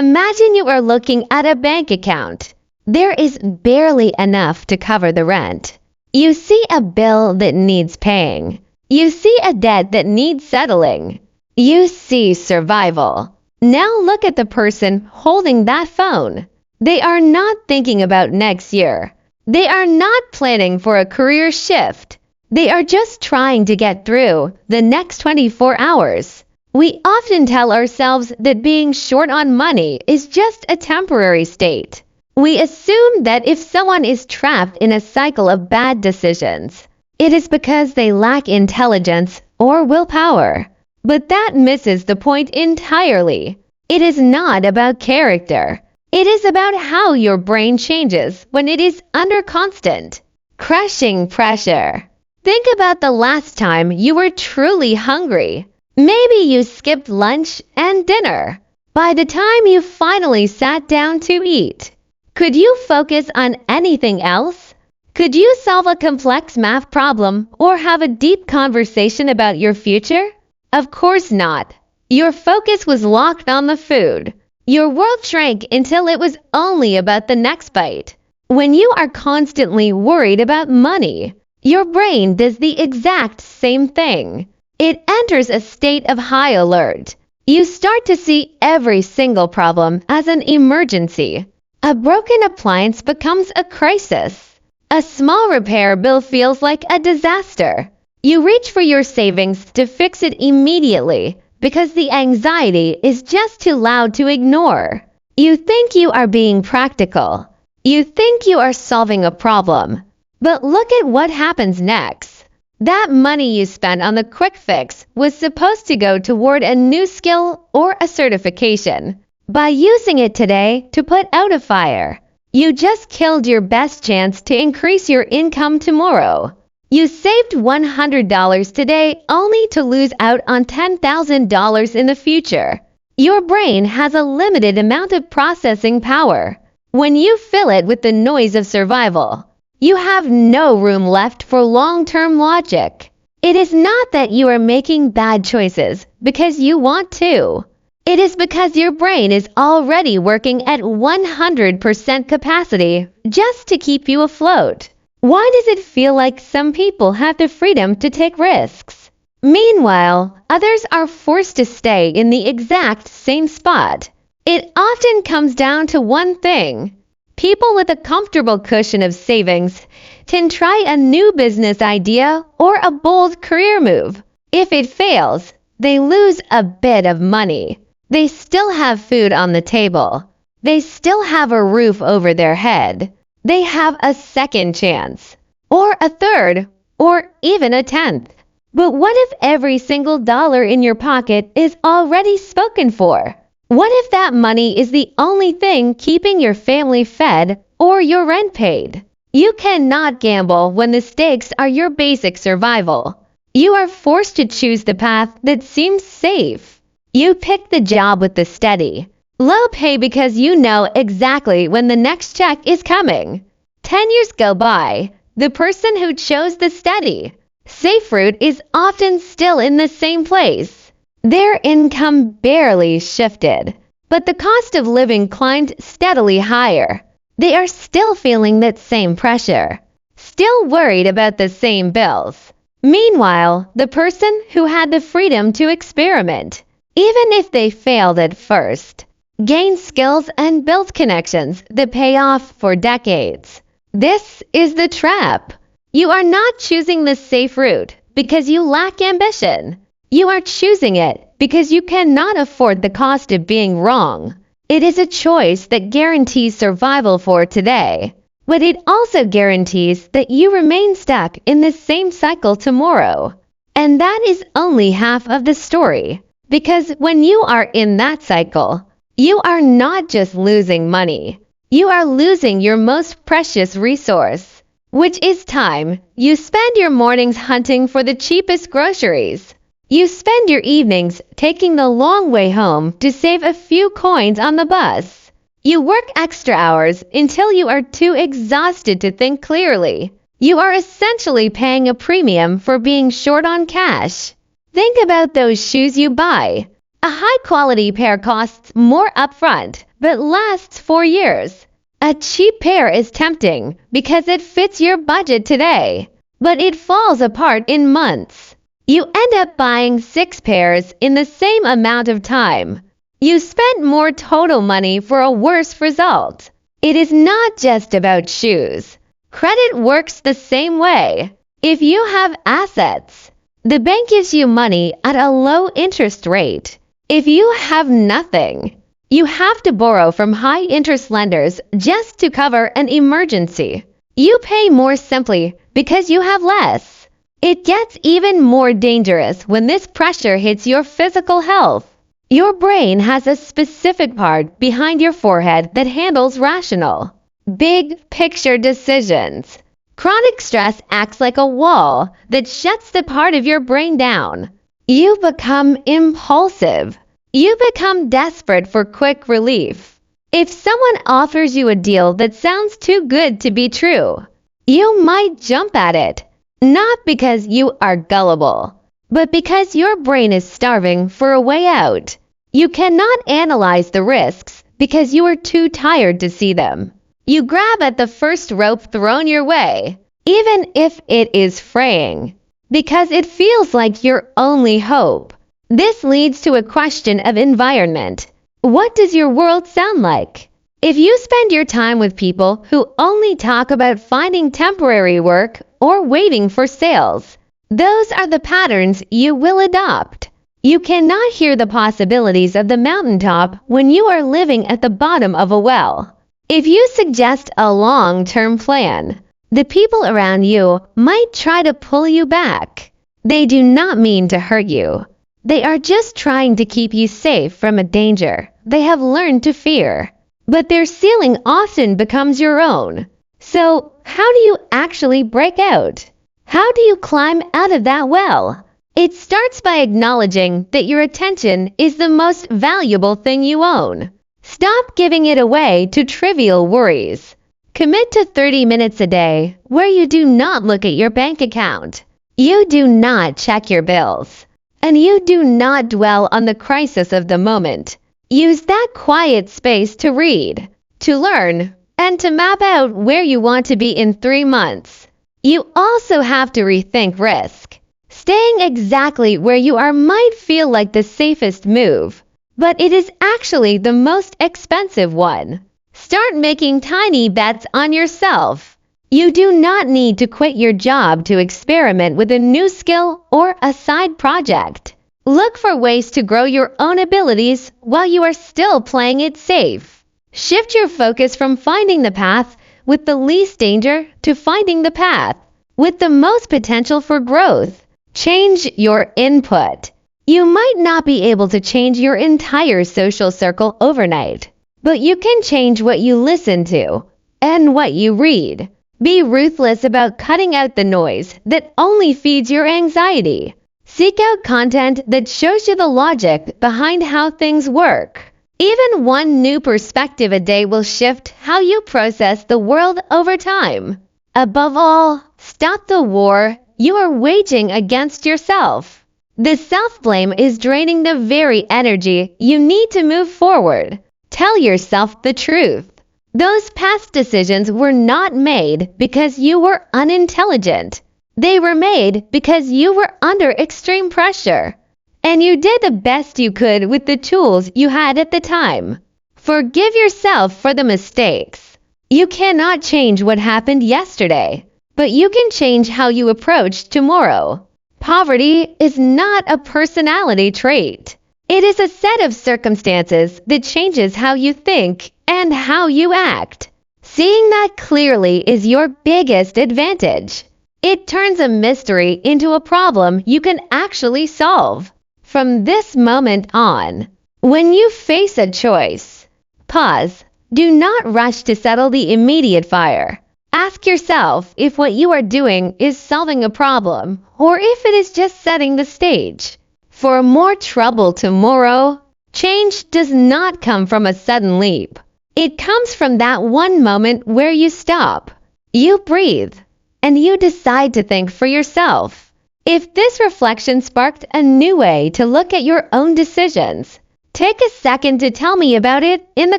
Imagine you are looking at a bank account. There is barely enough to cover the rent. You see a bill that needs paying. You see a debt that needs settling. You see survival. Now look at the person holding that phone. They are not thinking about next year. They are not planning for a career shift. They are just trying to get through the next 24 hours. We often tell ourselves that being short on money is just a temporary state. We assume that if someone is trapped in a cycle of bad decisions, it is because they lack intelligence or willpower. But that misses the point entirely. It is not about character. It is about how your brain changes when it is under constant, crushing pressure. Think about the last time you were truly hungry. Maybe you skipped lunch and dinner. By the time you finally sat down to eat, could you focus on anything else? Could you solve a complex math problem or have a deep conversation about your future? Of course not. Your focus was locked on the food. Your world shrank until it was only about the next bite. When you are constantly worried about money, your brain does the exact same thing. It enters a state of high alert. You start to see every single problem as an emergency. A broken appliance becomes a crisis. A small repair bill feels like a disaster. You reach for your savings to fix it immediately because the anxiety is just too loud to ignore. You think you are being practical. You think you are solving a problem. But look at what happens next. That money you spent on the quick fix was supposed to go toward a new skill or a certification. By using it today to put out a fire, you just killed your best chance to increase your income tomorrow. You saved $100 today only to lose out on $10,000 in the future. Your brain has a limited amount of processing power. When you fill it with the noise of survival, you have no room left for long-term logic. It is not that you are making bad choices because you want to. It is because your brain is already working at 100% capacity just to keep you afloat. Why does it feel like some people have the freedom to take risks? Meanwhile, others are forced to stay in the exact same spot. It often comes down to one thing. People with a comfortable cushion of savings can try a new business idea or a bold career move. If it fails, they lose a bit of money. They still have food on the table. They still have a roof over their head. They have a second chance, or a third, or even a 10th. But what if every single dollar in your pocket is already spoken for? What if that money is the only thing keeping your family fed or your rent paid? You cannot gamble when the stakes are your basic survival. You are forced to choose the path that seems safe. You pick the job with the steady, low pay because you know exactly when the next check is coming. 10 years go by. The person who chose the steady, safe route is often still in the same place. Their income barely shifted, but the cost of living climbed steadily higher. They are still feeling that same pressure, still worried about the same bills. Meanwhile, the person who had the freedom to experiment, even if they failed at first, gained skills and built connections that pay off for decades. This is the trap. You are not choosing the safe route because you lack ambition. You are choosing it because you cannot afford the cost of being wrong. It is a choice that guarantees survival for today, but it also guarantees that you remain stuck in the same cycle tomorrow. And that is only half of the story, because when you are in that cycle, you are not just losing money. You are losing your most precious resource, which is time. You spend your mornings hunting for the cheapest groceries. You spend your evenings taking the long way home to save a few coins on the bus. You work extra hours until you are too exhausted to think clearly. You are essentially paying a premium for being short on cash. Think about those shoes you buy. A high-quality pair costs more upfront, but lasts 4 years. A cheap pair is tempting because it fits your budget today, but it falls apart in months. You end up buying 6 pairs in the same amount of time. You spent more total money for a worse result. It is not just about shoes. Credit works the same way. If you have assets, the bank gives you money at a low interest rate. If you have nothing, you have to borrow from high-interest lenders just to cover an emergency. You pay more simply because you have less. It gets even more dangerous when this pressure hits your physical health. Your brain has a specific part behind your forehead that handles rational, big picture decisions. Chronic stress acts like a wall that shuts the part of your brain down. You become impulsive. You become desperate for quick relief. If someone offers you a deal that sounds too good to be true, you might jump at it, not because you are gullible, but because your brain is starving for a way out. You cannot analyze the risks because you are too tired to see them. You grab at the first rope thrown your way, even if it is fraying, because it feels like your only hope. This leads to a question of environment. What does your world sound like? If you spend your time with people who only talk about finding temporary work or waiting for sales, those are the patterns you will adopt. You cannot hear the possibilities of the mountaintop when you are living at the bottom of a well. If you suggest a long-term plan, the people around you might try to pull you back. They do not mean to hurt you. They are just trying to keep you safe from a danger they have learned to fear. But their ceiling often becomes your own. So, how do you actually break out? How do you climb out of that well? It starts by acknowledging that your attention is the most valuable thing you own. Stop giving it away to trivial worries. Commit to 30 minutes a day where you do not look at your bank account. You do not check your bills. And you do not dwell on the crisis of the moment. Use that quiet space to read, to learn, and to map out where you want to be in 3 months. You also have to rethink risk. Staying exactly where you are might feel like the safest move, but it is actually the most expensive one. Start making tiny bets on yourself. You do not need to quit your job to experiment with a new skill or a side project. Look for ways to grow your own abilities while you are still playing it safe. Shift your focus from finding the path with the least danger to finding the path with the most potential for growth. Change your input. You might not be able to change your entire social circle overnight, but you can change what you listen to and what you read. Be ruthless about cutting out the noise that only feeds your anxiety. Seek out content that shows you the logic behind how things work. Even one new perspective a day will shift how you process the world over time. Above all, stop the war you are waging against yourself. The self-blame is draining the very energy you need to move forward. Tell yourself the truth. Those past decisions were not made because you were unintelligent. They were made because you were under extreme pressure, and you did the best you could with the tools you had at the time. Forgive yourself for the mistakes. You cannot change what happened yesterday, but you can change how you approach tomorrow. Poverty is not a personality trait. It is a set of circumstances that changes how you think and how you act. Seeing that clearly is your biggest advantage. It turns a mystery into a problem you can actually solve. From this moment on, when you face a choice, pause. Do not rush to settle the immediate fire. Ask yourself if what you are doing is solving a problem or if it is just setting the stage for more trouble tomorrow. Change does not come from a sudden leap. It comes from that one moment where you stop, you breathe, and you decide to think for yourself. If this reflection sparked a new way to look at your own decisions, take a second to tell me about it in the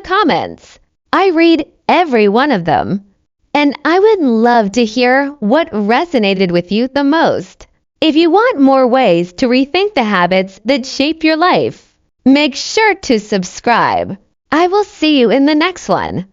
comments. I read every one of them, and I would love to hear what resonated with you the most. If you want more ways to rethink the habits that shape your life, make sure to subscribe. I will see you in the next one.